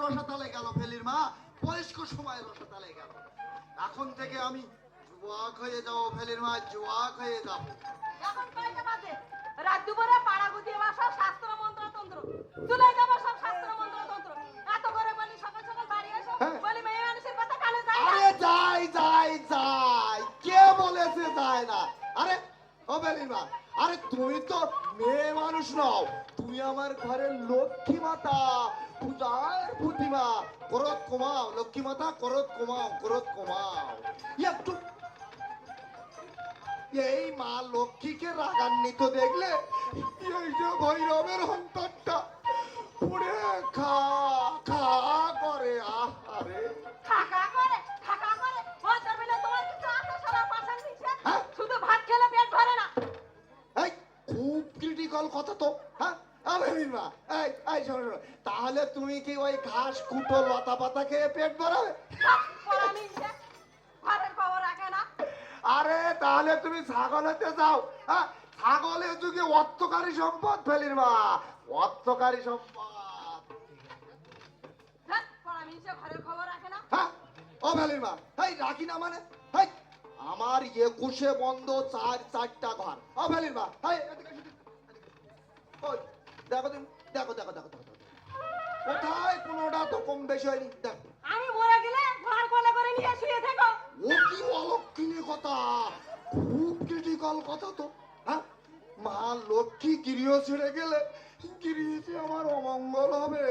রসাতালে গেল ফেলির মা, বয়স্ক সময় রসাতালে গেল। এখন থেকে আমি যুবক হয়ে যাবো ফেলির মা, যুবক হয়ে যাবো। এখন কয়টা বাজে? রাত দুপুরে পাড়া গুটিয়ে বাসা শাস্ত্র মন্ত্র তন্ত্র চুলাই যাবো সব শাস্ত্র মন্ত্র তন্ত্র। এত করে বলি সকাল সকাল বাড়ি এসো, বলি মেয়ে মানুষের কথা কানে যায় না। আরে যাই যাই যাই, কে বলেছে যায় না? আরে ও ফেলির মা, আরে তুমি তো মেয়ে মানুষ নও, তুমি আমার ঘরের লক্ষ্মী মাতা, পূজার প্রতিমা। করত কমাও লক্ষ্মী মাতা, করত কমাও, করত কমাও একটু। এই মা লক্ষ্মীকে রাগান্বিত দেখলে এই যে ভৈরবের অন্তরটা পুড়ে খা খা করে। আহারে খাকা করে খাকা করে বছর মিলে তোমার কিছু আছে সারা পাশান দিচ্ছে, হ্যাঁ? শুধু ভাত খেলে পেট ভরে না। এই খুব ক্রিটিক্যাল কথা তো। হ্যাঁ আমিন মা, এই এই শোনো শোনো, তাহলে তুমি কি ওই ঘাস কুটো লতা পাতা খেয়ে পেট ভরাবে? ঘরের খবর রাখে না। আরে তাহলে তুমি ছাগলেতে যাও। হ্যাঁ, ছাগলের যুগে অর্থকারী সম্পদ ফেলির মা, অর্থকারী সম্পদ। ঘরের খবর রাখে না। হ্যাঁ ও ফেলির মা, এই রাখি না মানে? এই আমার 21 বন্ধ 4টা ঘর। ও ফেলির মা, এই এদিকে এসো, এদিকে। ওই দেখো তুমি, দেখো দেখো দেখো দেখো কোথায় কোনোটা তো কম বেশি হয়নি। দেখো আমি মরে গেলে ঘর কোলে করে নিয়ে শুয়ে থেকো। ও কি অলক্ষিনী কথা, খুব ক্রিটিক্যাল কথা তো। হ্যাঁ, মা লক্ষ্মী গৃহ ছেড়ে গেলে গৃহতে আমার অমঙ্গল হবে।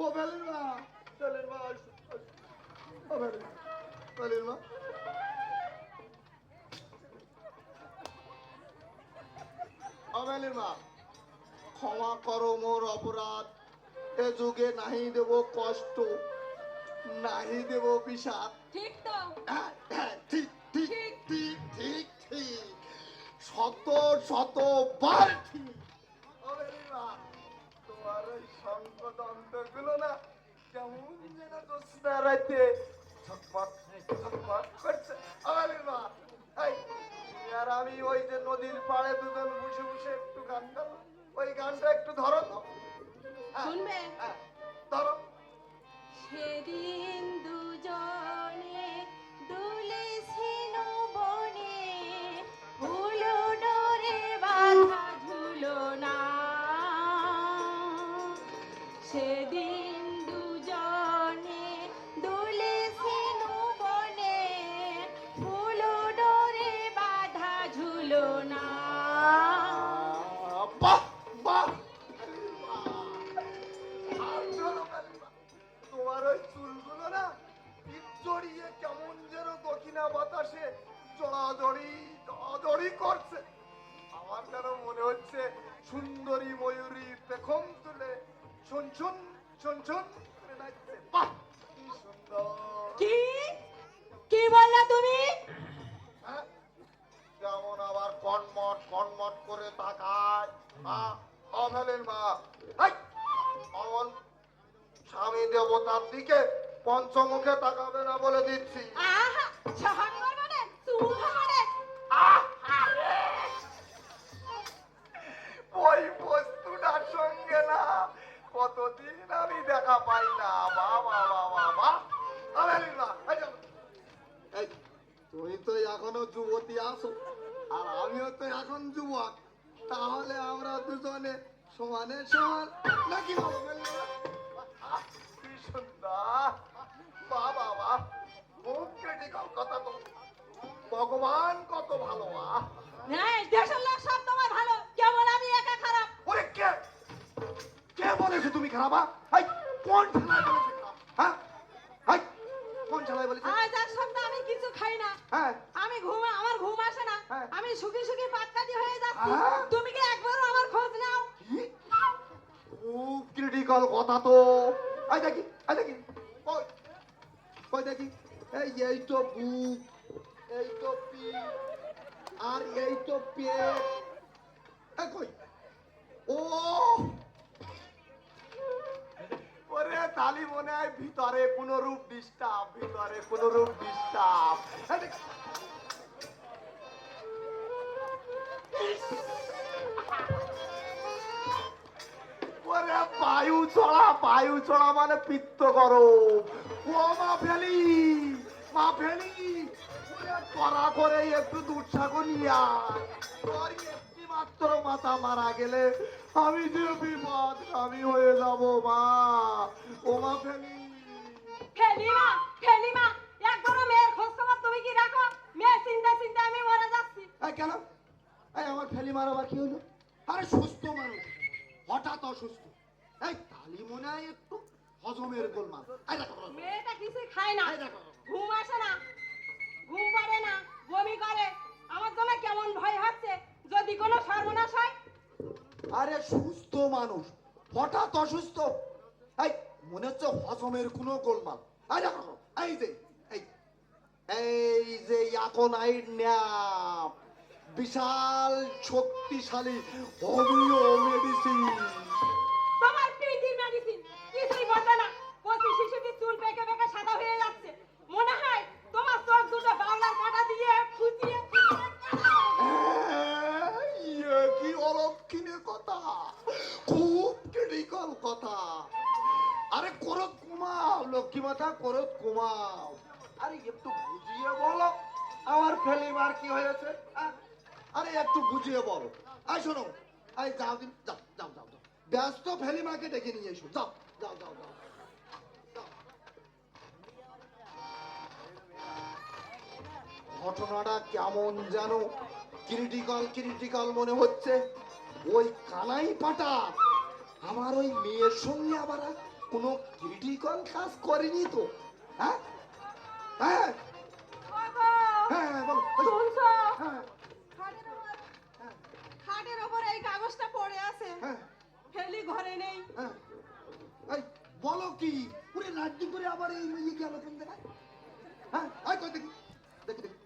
ও ফেলির মা, ফেলির মা, ও ফেলির মা, ফেলির মা। ও ফেলির মা, ক্ষমা করো মোর অপরাধ, এ যুগে নাহি দেব কষ্ট, নাহি দেব বিষাদ। ঠিক তো? ঠিক ঠিক ঠিক ঠিক ঠিক, শত শতবার ঠিক। তোমার ওই সংকদন্ত গুলো না কেমন যেন জ্যোৎস্না রাতে ঝকমক ঝকমক করছে। আর আমি ওই যে নদীর পাড়ে দুজন বসে বসে একটু গান গাবো, ওই গানটা একটু ধরো তো। শুনবে? ধরো। সেদিন দুজনে দুলেছিল বনে, হুলো ডোরে বাঁধা ঝুলনা। সেদিন দুজনে দুলেছিল বনে, হুলো ডোরে বাঁধা ঝুলনা। বাহ বাহ, তোমার ওই চুলগুলো না জড়িয়ে কেমন যেন দক্ষিণা বাতাসে জড়াজড়ি জড়াজড়ি করছে। আমার যেন মনে হচ্ছে সুন্দরী ময়ূরী পেখম তুলে শুন শুন শুন শুন করে নাচছে। বাহ কি সুন্দর। কি কি বললা তুমি? হ্যাঁ, যেমন আবার কনমট কনমট করে তাকায়। অভেলের মা, অমন স্বামী দেবতার দিকে পঞ্চমুখে তাকাবে না বলে দিচ্ছি। আহা, সহন করবে না, চুল ধরে। ওই বস্তুটার সঙ্গে না কতদিন আমি দেখা পাই না। বাবা বাবা বাবা, তুমি তো এখনো যুবতী আছো আর আমিও তো এখন যুবক, তাহলে আমরা দুজনে সমানে সমান নাকি? কি সুন্দর, বাবা বাবা, খুব ক্রিটিক্যাল কথা তো। ভগবান কত ভালো। হ্যাঁ, দেশের লোক সব তোমার ভালো, কেবল আমি একা খারাপ। ওরে কে কে বলেছে তুমি খারাপ? কোন ছেলে বলেছে খারাপ? হ্যাঁ, কোন ছেলে বলেছে? আজ এক সপ্তাহ আমি কিছু খাই না। হ্যাঁ, আমি আমার ঘুম আসে না। হ্যাঁ। আমি শুকি শুকি পাতকাটি হয়ে যাচ্ছি। হ্যাঁ। তুমি কি একবারও আমার খোঁজ নাও? কি? খুব ক্রিটিক্যাল কথা তো। দেখি দেখি, ওই ওই দেখি, এই তো বুক, এই তো পিঠ, আর এই তো পেট। কই? ও ওরে তালি মনে হয় ভিতরে কোন রূপ ডিস্টার্ব, ভিতরে কোন রূপ ডিস্টার্ব। ওরে বায়ু চড়া বায়ু চড়া মানে পিত্ত করো। ও মা ফেলি, মা ফেলি, করা করে একটু দুঃসাগর নিয়ে আয়। তোর একটি মাত্র মাথা মারা গেলে আমি যে বিপদ আমি হয়ে যাব মা। ও মা ফেলি, ফেলিমা, ফেলিমা, একবারও মেয়ের খোঁজ খবর তুমি কি রাখো? মেয়ে চিন্তা চিন্তা আমি মরে যাচ্ছি। কেন এই আমার ফেলি মার আবার কি হলো? আরে সুস্থ মানুষ হঠাৎ অসুস্থ, এই তালি মনে হয় একটু হজমের গোলমাল। এই দেখো, মেয়েটা কিছু খায় না, এই দেখো, ঘুম আসে না, ঘুম পারে না, বমি করে। আমার জন্য কেমন ভয় হচ্ছে যদি কোনো সর্বনাশ হয়। আরে সুস্থ মানুষ হঠাৎ অসুস্থ, এই মনে হচ্ছে হজমের কোনো গোলমাল। এই দেখো, এই যে এই এই যে ইয়াকোনাইট ন্যাপ, বিশাল শক্তিশালী হোমিও মেডিসিন। তোমার পিন্ডির মেডিসিন কিছুই বলবে না। কচি শিশুটির চুল পেকে পেকে সাদা হয়ে যাচ্ছে। মনে হয় তোমার চোখ দুটো বাউলার কাঁটা দিয়ে ফুটিয়ে ইয়ে কি অলক্ষণে কথা, খুব ক্রিটিক্যাল কথা। আরে করত কমাও লক্ষ্মী মাতা, করত কমাও। আরে একটু বুঝিয়ে বলো আমার ফেলিবার কি হয়েছে। আরে একটু বুঝিয়ে বলো। আই শোনো, আই যাও দিন, যাও যাও যাও যাও, ব্যস্ত ফেলিমাকে ডেকে নিয়ে এসো, যাও যাও যাও যাও। ঘটনাটা কেমন যেন ক্রিটিক্যাল ক্রিটিক্যাল মনে হচ্ছে। ওই কানাই পাটা আমার ওই মেয়ের সঙ্গে আবার কোনো ক্রিটিক্যাল কাজ করেনি তো? হ্যাঁ হ্যাঁ হ্যাঁ বলো। শুনছো? হ্যাঁ খাটের ওপর এই কাগজটা পড়ে আছে। হ্যাঁ ফেলি ঘরে নেই। হ্যাঁ, এই বলো কি পুরো রাজ্য করে আবার এই মেয়ে কি আলোচনা দেখায়? হ্যাঁ আয় কই দেখি, দেখি দেখি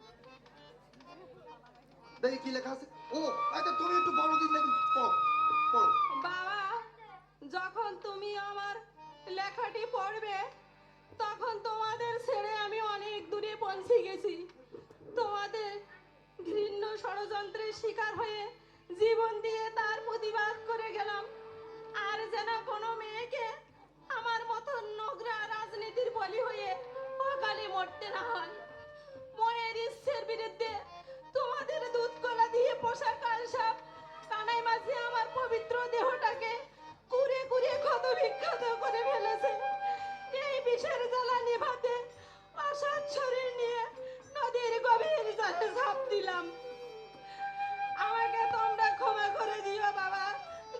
দেখি কি লেখা আছে। ও আচ্ছা তুমি একটু বড় দিন দেখি, পড়ো পড়ো। বাবা, যখন তুমি আমার লেখাটি পড়বে তখন তোমাদের ছেড়ে আমি অনেক দূরে পৌঁছে গেছি। তোমাদের ঘৃণ্য ষড়যন্ত্রের শিকার হয়ে জীবন দিয়ে তার প্রতিবাদ করে গেলাম। আর যেন কোনো মেয়েকে আমার মতো নোংরা রাজনীতির বলি হয়ে অকালে মরতে না হয়। মনের ইচ্ছের বিরুদ্ধে তোমাদের দুধ কলা দিয়ে পোষা কালসাপ কানাই মাঝে আমার পবিত্র দেহটাকে কুরে কুরে ক্ষত বিক্ষত করে ফেলেছে। এই বিষের জ্বালা নিভাতে অসৎ শরীর নিয়ে নদীর গভীর জলে ঝাঁপ দিলাম। আমাকে তোমরা ক্ষমা করে দিও বাবা,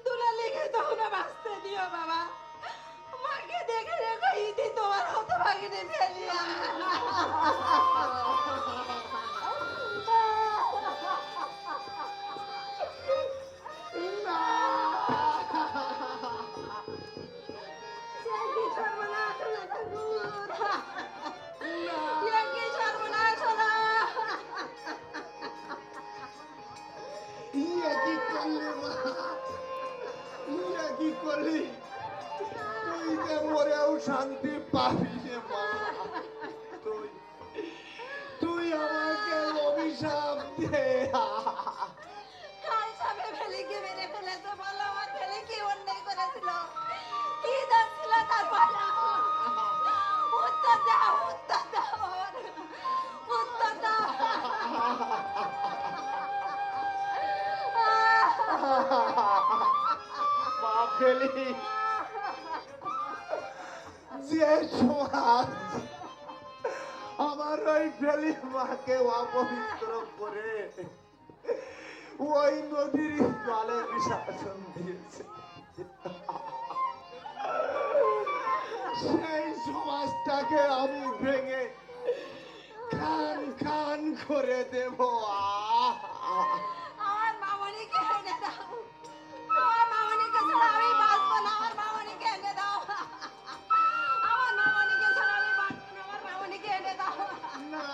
দুলালিকে তোমরা বাঁচতে দিও বাবা। মাকে দেখে রেখো ইতি তোমার হতভাগিনী ফেলিয়া। ইয়ে কি করলি মা, ইয়ে কি করলি? তুই যে মরেও শান্তি পাবি রে মা। তুই তুই আমাকে অভিশাপ দে। কালসাপে ফেলিকে মেরে ফেলেছে বলো, আমার ফেলে কি অন্যায় করেছিল? কি দোষ ছিল তার বলো? উত্তর দাও, উত্তর দাও আমার, উত্তর দাও। মা ফেলি, যে সমাজ আমার ওই ফেলি মাকে অপবিত্র করে ওই নদীর জলে বিসর্জন দিয়েছে, সেই সমাজটাকে আমি ভেঙে খান খান করে দেব। আমার মামনিকে এনে দাও, আমার মামনিকে ছাড়া আমি বাঁচবো না, আমার মামনিকে এনে দাও। আমার মামনিকে ছাড়া আমি বাঁচবো না, আমার মামনিকে এনে দাও। না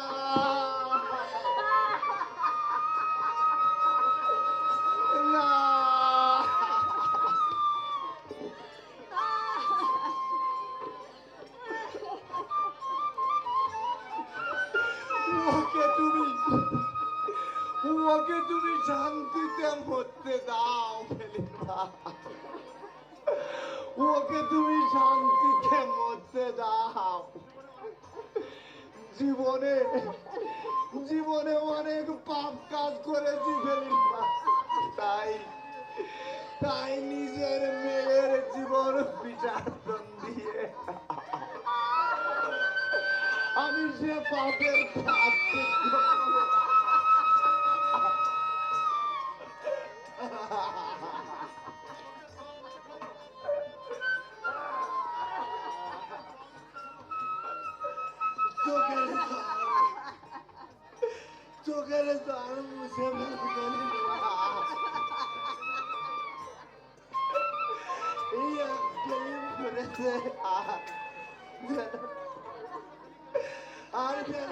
না, ওকে তুমি শান্তিতে মরতে দাও ফেলিমা। ওকে তুমি শান্তিতে মরতে দাও। জীবনে জীবনে অনেক পাপ কাজ করেছি ফেলির মা, তাই তাই নিজের মেয়ের জীবন বিসর্জন দিয়ে আমি সে পাপের প্রায়শ্চিত্ত করব। চোখের চোখের জল মুছে ফেলি এই এক ফিল্ম করেছে আর কেন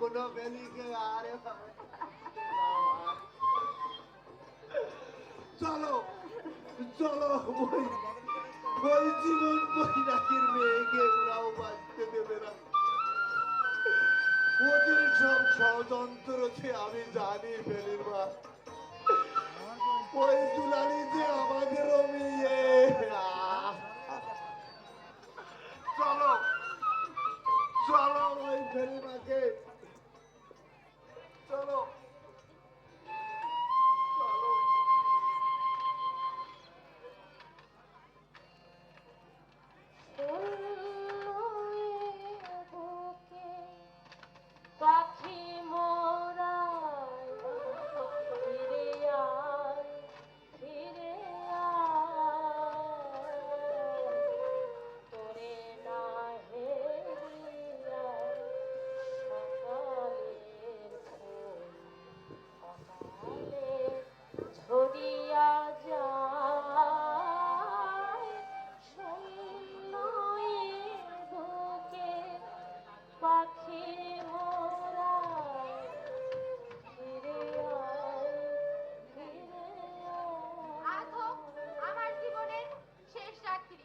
কোনো বেলিকে আরে চলো চলো ওই জীবন বৈরাগীর মেয়েকে ওরাও বাঁচতে দেবে না। ওদের সব ষড়যন্ত্রকে আমি জানি ফেলির মা। ওই দুলালি যে আমাদেরও মেয়ে। চলো চলো ওই ফেলিমাকে চলো চলো। পাখি মোরা ফিরে আয়, ফিরে আয়, তোরে না হেরিয়া সকালের ফুল অকালে ঝরিয়া যায়, শূন্য বুকে পাখি মোরা ফিরে আয়, ফিরে আজ হোক আমার জীবনের শেষ রাত্রি।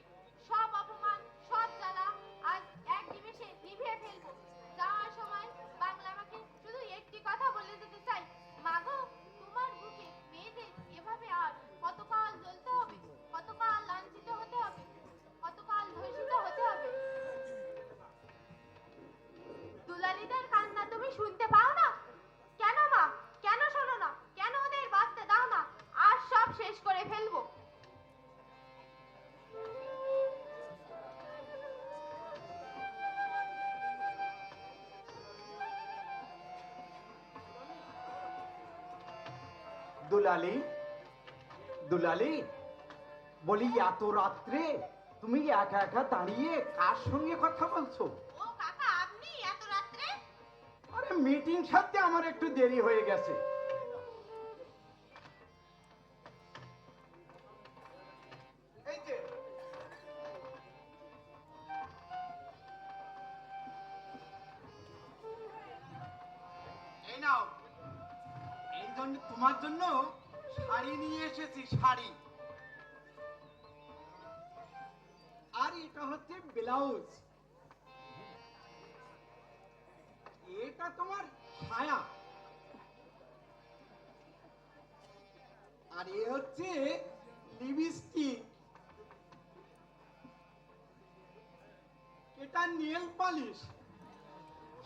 সব অপমান, সব জ্বালা আজ এক নিমেষে নিভিয়ে ফেলবো। যাওয়ার সময় বাংলা মাকে শুধু একটি কথা বলে যেতে চাই, মাগো তোমার বুকে মেয়েদের এভাবে আর কতকাল জ্বলতে হবে, কতকাল লাঞ্ছিত হতে হবে, কতকাল ধর্ষিত হতে হবে। দুলালিদের কান্না তুমি শুনতে পাও না? কেন মা, কেন শোনো না? কেন ওদের বাঁচতে দাও না? আর সব শেষ করে ফেলবো। দুলালি, দুলালি, বলি এত রাত্রে তুমি একা একা দাঁড়িয়ে কার সঙ্গে কথা বলছো? ও কাকা, আপনি এত রাত্রে? আরে মিটিং সারতে আমার একটু দেরি হয়ে গেছে। এই যে এই নাও, এই জন্য তোমার জন্য শাড়ি নিয়ে এসেছি, শাড়ি। আর এটা হচ্ছে ব্লাউজ, এটা তোমার ছায়া, আর এ হচ্ছে লিপস্টিক, এটা নেল পালিশ,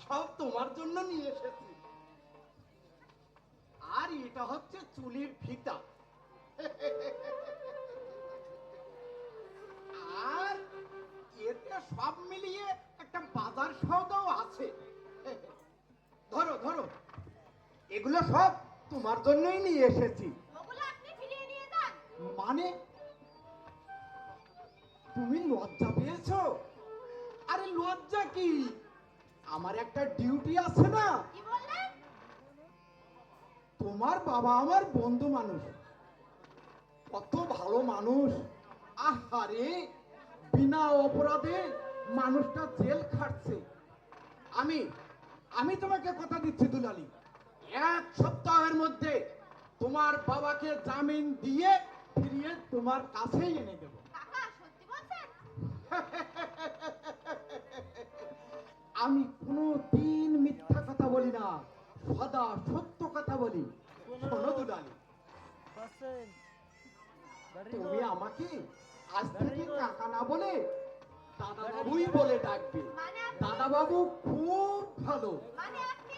সব তোমার জন্য নিয়ে এসেছি। আর এটা হচ্ছে চুলের ফিতা, আর এতে সব মিলিয়ে একটা বাজার সওদাও আছে। ধরো ধরো, এগুলো সব তোমার জন্যই নিয়ে এসেছি। ওগুলো আপনি ফিরিয়ে নিয়ে যান। মানে তুমি লজ্জা পেয়েছো? আরে লজ্জা কি, আমার একটা ডিউটি আছে না। কি বললেন? তোমার বাবা আমার বন্ধু মানুষ, কত ভালো মানুষ। আহারে, বিনা অপরাধে মানুষটা জেল খাটছে। আমি আমি তোমাকে কথা দিচ্ছি দুলালি, এক সপ্তাহের মধ্যে তোমার বাবাকে জামিন দিয়ে ফিরিয়ে তোমার কাছেই এনে দেব। কাকা সত্যি বলছেন? আমি কোনো দিন মিথ্যা কথা বলি না, সদা সত্য কথা বলি। শোনো দুলালি, তুমি আমাকে আজ থেকে কাকা না বলে দাদাবাবুই বলে ডাকবে। মানে আপনি দাদাবাবু খুব ভালো। মানে আপনি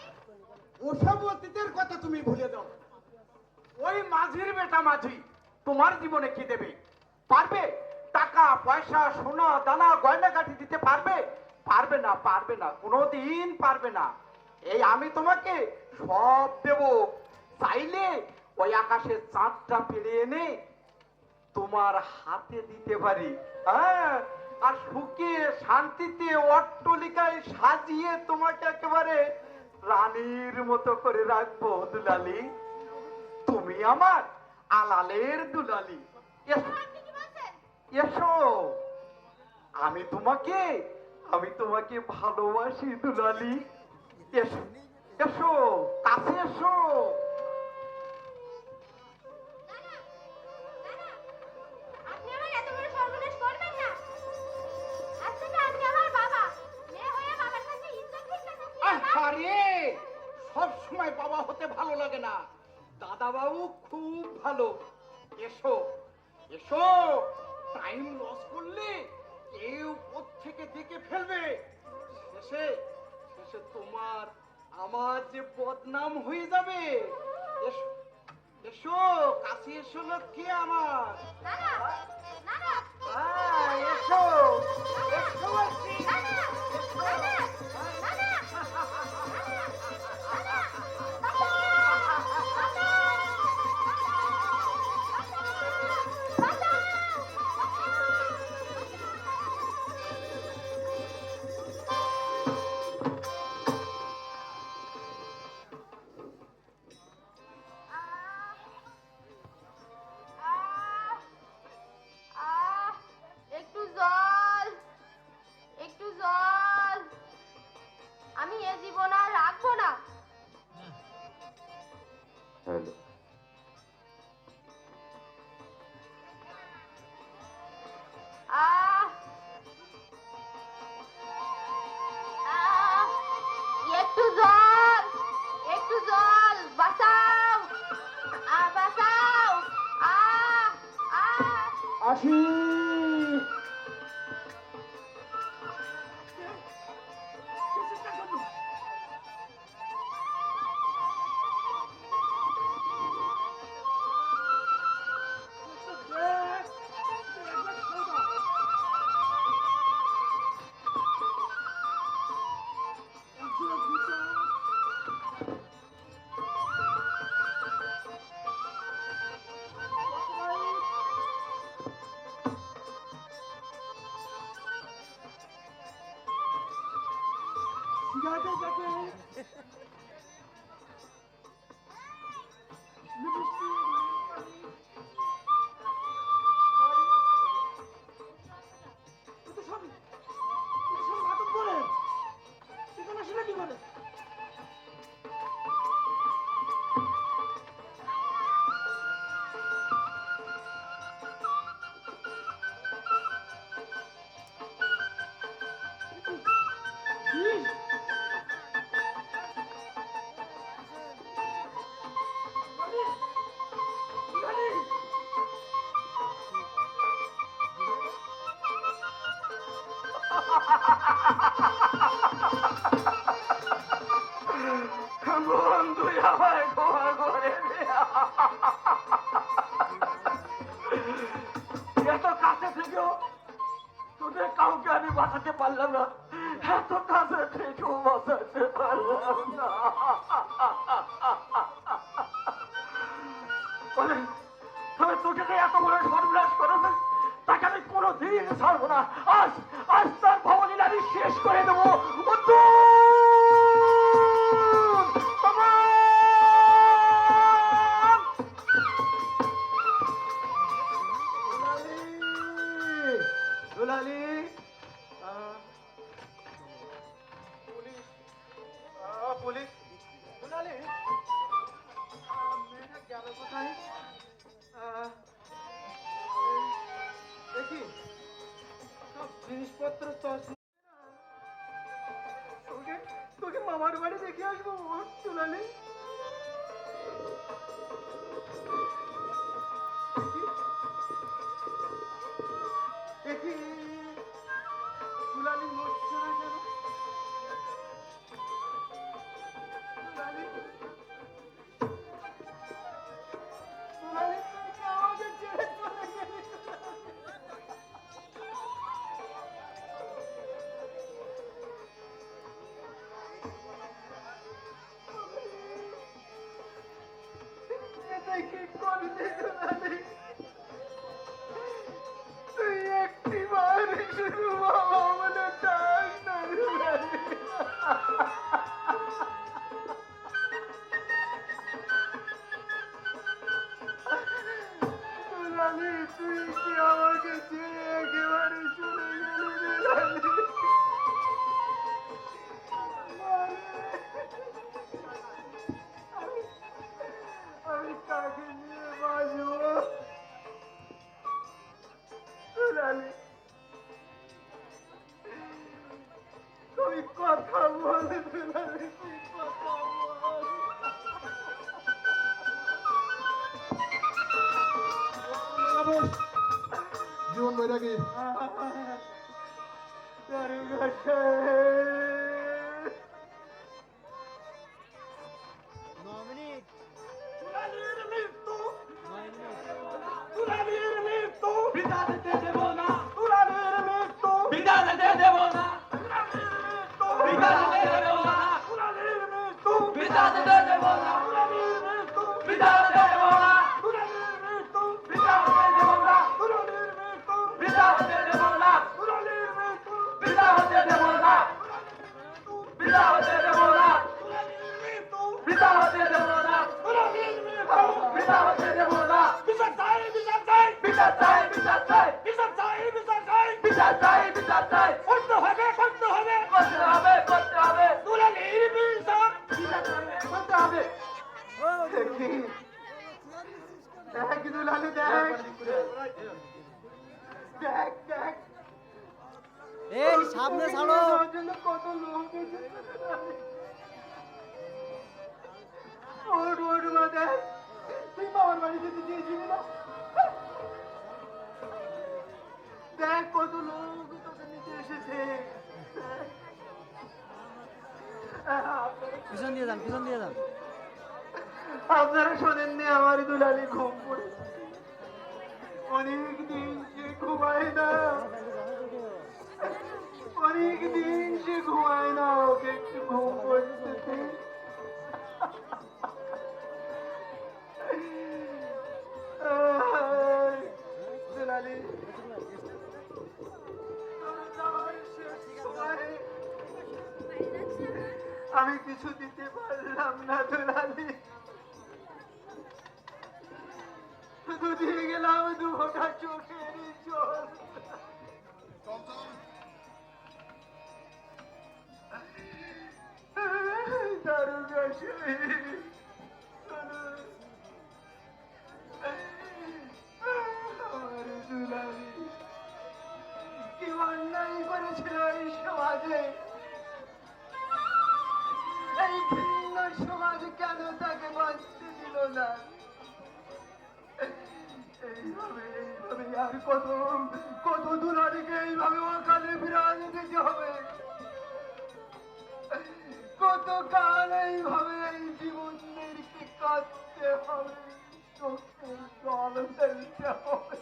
ওসব অতীতের কথা তুমি ভুলে দাও। ওই মাঝির বেটা মাঝি তোমার জীবনে কি দেবে? পারবে? টাকা পয়সা সোনা দানা গয়না কাঠি দিতে পারবে? পারবে না, পারবে না, কোনোদিন পারবে না। এই আমি তোমাকে সব দেব। চাইলে ওই আকাশের চাঁদটা ফিরে এনে তোমার হাতে দিতে পারি। হ্যাঁ, আর সুখে শান্তিতে অট্টলিকায় সাজিয়ে তোমাকে একেবারে রানীর মতো করে রাখবো দুলালি। তুমি আমার আলালের দুলালি। এসো, আপনি কি বলছেন? এসো, আমি তোমাকে ভালোবাসি দুলালি। এসো, এসো, কাছে এসো। দাদা দাদা আপনি আমার এত বড় সর্বনাশ করবেন না। আজ থেকে আপনি আমার বাবা। মেয়ে হয়ে বাবার কাছে ইজ্জত ভিক্ষা চাচ্ছি না। আরে সব সময় বাবা হতে ভালো লাগে না। দাদা বাবু খুব ভালো। এসো, এসো, টাইম লস করলে কেউ থেকে দেখে ফেলবে। শেষে শেষে তোমার আমার যে বদনাম হয়ে যাবে। এসো, এসো, কাছে এসো লক্ষ্মী আমার। দাদা দাদা এসো, এসো বলছি। একটু জল, একটু জল। আমি এ জীবন আর রাখবো না। আহ আহ একটু জল, একটু জল, বাঁচাও, বাঁচাও। আহ আহ আসি। বন্ধু আমার ঘর ঘরে এত কাছে থেকেও তোদের কাউকে আমি বাঁচাতে পারলাম না। এত কাছে থেকেও বাঁচাতে পারলাম না। তবে তোকে যে এত বড় সর্বনাশ করেছে তাকে আমি কোনোদিন ছাড়বো না। আজ আজ তার ভবনীলা আমি শেষ করে দেবো। দুলালি, পুলিশ, পুলিশ, দুলালি, মেয়েটা গেল কোথায়? দেখি সব জিনিসপত্র তোকে তোকে মামার বাড়ি দেখে আসবো দুলালি। কি করলি দুলালি? তুই একটি বার শুধু বাবা বলে ডাক না দুলালি। দুলালি, তুই কি আমাকে ছেড়ে একেবারে চলে গেলি দুলালি? আমি কাকে নিয়ে বাঁচব দুলালি? তুই কথা বল দুলালি, তুই কথা বল। জীবন বৈরাগী দারোগা সাহেব, দুলালির মৃত্যু, দুলালির মৃত্যু, বিদা দিতে দেব না, দুলালির মৃত্যু, বিদা দিতে দেব না, দুলালির মৃত্যু, বিদা দিতে দেব না, দুলালির মৃত্যু, বিদা দিতে দেব না, দুলালির মৃত্যু, বিদা দিতে দেব না, দুলালির মৃত্যু, বিদা দিতে দেব না, দুলালির মৃত্যু, বিদা দিতে দেব না, দুলালির মৃত্যু, বিদা হতে দেব না, বিদা হতে দেব না, দুলালির মৃত্যু, বিদা হতে দেব না, দুলালির মৃত্যু। বিদা হতে দেব না, বিচার চাই, বিচার চাই, বিচার চাই, বিচার চাই, বিচার চাই, বিচার চাই, বিচার চাই, বিচার চাই, করতে হবে, করতে হবে, করতে হবে, করতে হবে, দুলালির বিচার বিচার করতে হবে। দেখি, দেখ দুলালি, দেখ, দেখ, দেখ, এই সামনে ছাড়ো। ওর জন্য কত লোক এসেছে দুলালি। ওঠ, ওঠ মা, দেখ, তুই বাবার বাড়ি যেতে চেয়েছিলি না? দেখ কত লোক তোকে নিতে এসেছে। পিছন দিয়ে যান, পিছন দিয়ে যান। আপনারা শোনেননি আমার দুলালি ঘুম পড়েছে, অনেক দিন সে ঘুমায় না, অনেক দিন সে ঘুমায় না, ওকে একটু ঘুম পড়তেছে। দুলালি, আমি কিছু দিতে পারলাম না দুলালি, শুধু দিয়ে গেলাম দু ফোঁটা চোখের জল। দারোগা সাহেব, আমার দুলালি কি অন্যায় করেছিল এই সমাজে, এই ভিন্ন সমাজ কেন তাকে বাঁচতে দিল না? এইভাবে এইভাবে আর কত কত দুলালিকে এইভাবে অকালে বিরাজ দিতে হবে, কত কাল এইভাবে এই জীবনদেরকে কাঁদতে হবে, চোখের জল ফেলতে হবে।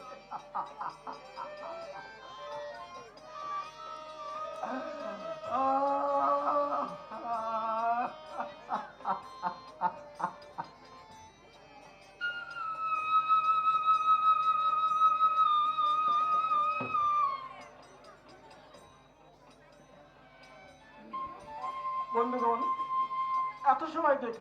বন্ধুগণ, এত সময় দেখি